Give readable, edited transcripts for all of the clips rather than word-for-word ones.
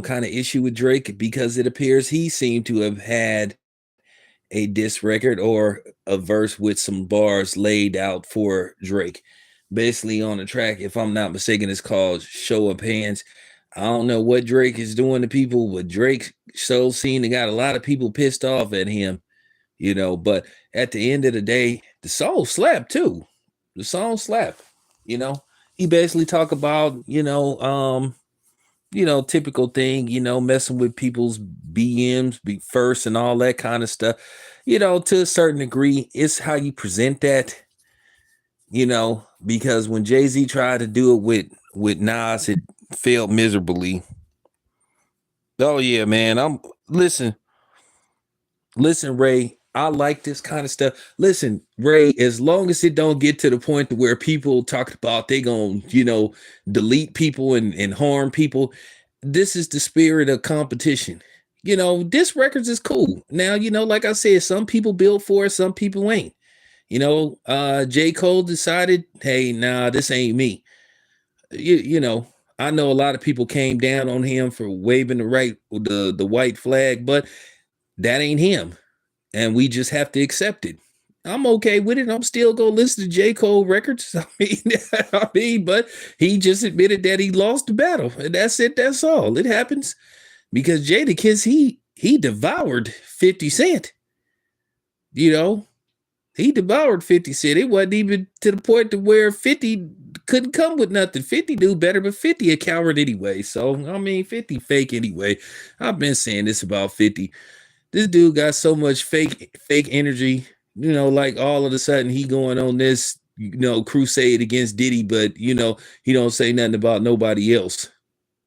kind of issue with Drake because it appears he seemed to have had a diss record or a verse with some bars laid out for Drake. Basically on the track, if I'm not mistaken, it's called Show of Hands. I don't know what Drake is doing to people, but Drake so seen and got a lot of people pissed off at him, but at the end of the day, the song slap too. The song slap, you know. He basically talk about, typical thing, messing with people's BMs be first and all that kind of stuff. To a certain degree, it's how you present that, because when Jay-Z tried to do it with Nas, it failed miserably. Oh yeah, man. Listen, Ray, I like this kind of stuff. Listen, Ray, as long as it don't get to the point to where people talk about they gonna, delete people and harm people, this is the spirit of competition. This records is cool. Now, like I said, some people build for it, some people ain't. J. Cole decided, hey, nah, this ain't me. I know a lot of people came down on him for waving the white flag, but that ain't him. And we just have to accept it. I'm okay with it. I'm still gonna listen to J. Cole records. But he just admitted that he lost the battle. And that's it. That's all. It happens. Because Jadakiss, he devoured 50 Cent. He devoured 50 Cent. It wasn't even to the point to where 50 couldn't come with nothing. 50 knew better, but 50 a coward anyway. So 50 fake anyway. I've been saying this about 50. This dude got so much fake energy, like all of a sudden he going on this, crusade against Diddy, but he don't say nothing about nobody else,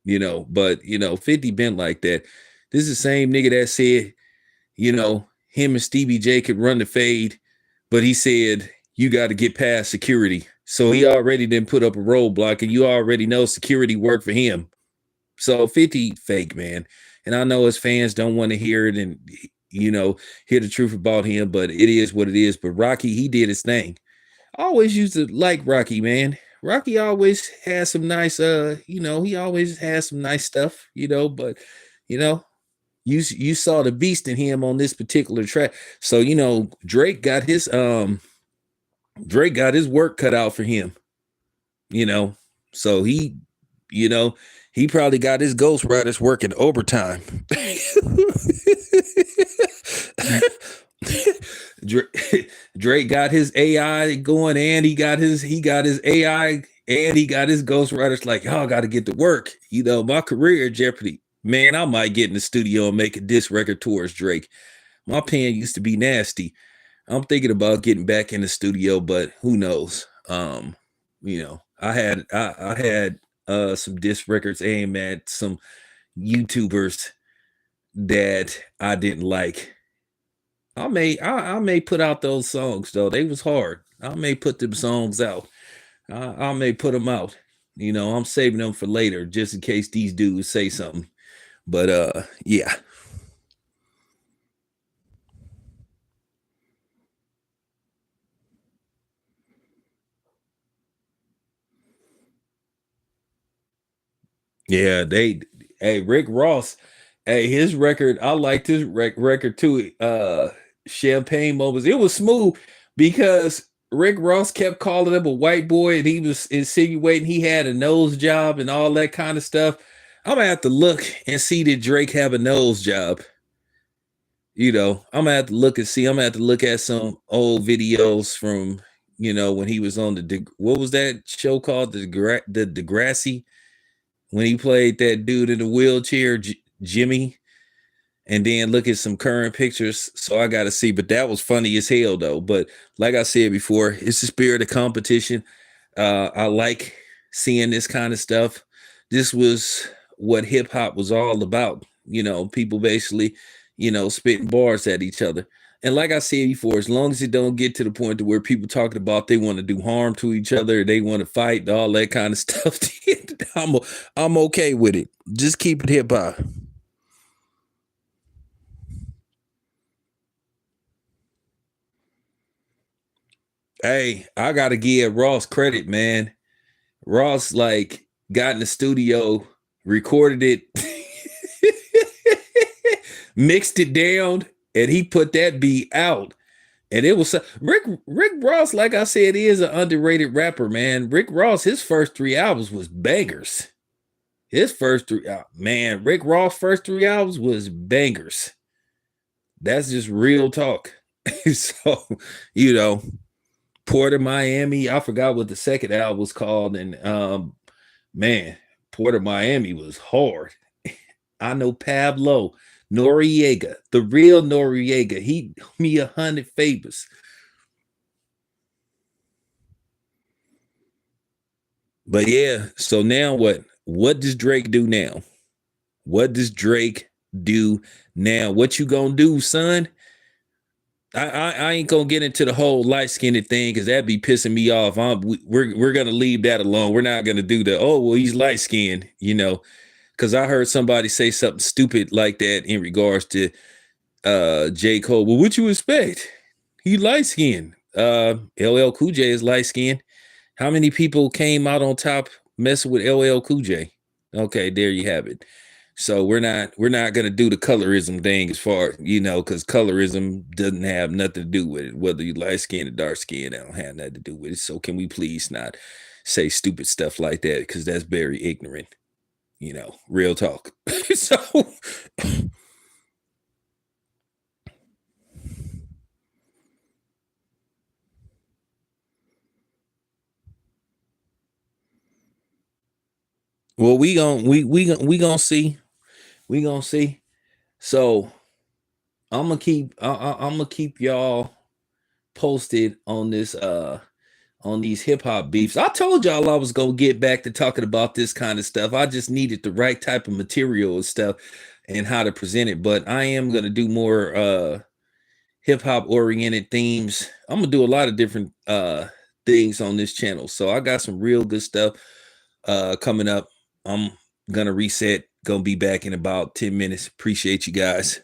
but 50 been like that. This is the same nigga that said, him and Stevie J could run the fade, but he said you got to get past security. So he already didn't put up a roadblock, and you already know security worked for him. So 50 fake, man. And I know his fans don't want to hear it and hear the truth about him, but it is what it is. But Rocky, he did his thing. I always used to like Rocky, man. Rocky always has some nice he always has some nice stuff, but you know, you saw the beast in him on this particular track. So, Drake got his work cut out for him, you know. So you know, he probably got his ghostwriters working overtime. Drake got his AI going, and he got his AI, and he got his ghostwriters like, y'all got to get to work. My career in jeopardy. Man, I might get in the studio and make a disc record towards Drake. My pen used to be nasty. I'm thinking about getting back in the studio, but who knows? I had some disc records aimed at some YouTubers that I didn't like. I may put out those songs though. They was hard. I may put them songs out. I may put them out. I'm saving them for later just in case these dudes say something. But yeah. Yeah, hey, Rick Ross, hey, his record, I liked his record too. Champagne Moments. It was smooth because Rick Ross kept calling him a white boy and he was insinuating he had a nose job and all that kind of stuff. I'm gonna have to look and see did Drake have a nose job. I'm gonna have to look and see. I'm gonna have to look at some old videos from when he was on what was that show called, the Degrassi, when he played that dude in the wheelchair, Jimmy, and then look at some current pictures. So I got to see, but that was funny as hell though. But like I said before, it's the spirit of competition. I like seeing this kind of stuff. This was what hip hop was all about. People basically, spitting bars at each other. And like I said before, as long as it don't get to the point to where people talking about they want to do harm to each other, they want to fight, all that kind of stuff, I'm I'm okay with it. Just keep it hip hop. Hey, I gotta give Ross credit, man. Ross like got in the studio, recorded it, mixed it down, and he put that beat out. And it was Rick Ross, like I said, is an underrated rapper, man. Rick Ross, his first 3 albums was bangers. His first three, man, Rick Ross' first 3 albums was bangers. That's just real talk. So, you know, Port of Miami, I forgot what the second album was called, and man, Port of Miami was hard. I know Pablo Noriega, the real Noriega. He me 100 favors. But yeah, so now what? What does Drake do now? What does Drake do now? What you gonna do, son? I ain't gonna get into the whole light skinned thing because that'd be pissing me off. We're gonna leave that alone. We're not gonna do that. Oh well, he's light skinned, you know. Because I heard somebody say something stupid like that in regards to J. Cole. Well, what you expect? He light skinned. LL Cool J is light skinned. How many people came out on top messing with LL Cool J? Okay, there you have it. So we're not gonna do the colorism thing as far, because colorism doesn't have nothing to do with it. Whether you light skinned or dark skinned, that don't have nothing to do with it. So can we please not say stupid stuff like that? Because that's very ignorant. Real talk. So well, we gonna see. We gonna see. So I'm gonna keep y'all posted on this on these hip hop beefs. I told y'all I was gonna get back to talking about this kind of stuff. I just needed the right type of material and stuff and how to present it. But I am gonna do more hip hop oriented themes. I'm gonna do a lot of different things on this channel. So I got some real good stuff coming up. I'm gonna reset, gonna be back in about 10 minutes. Appreciate you guys.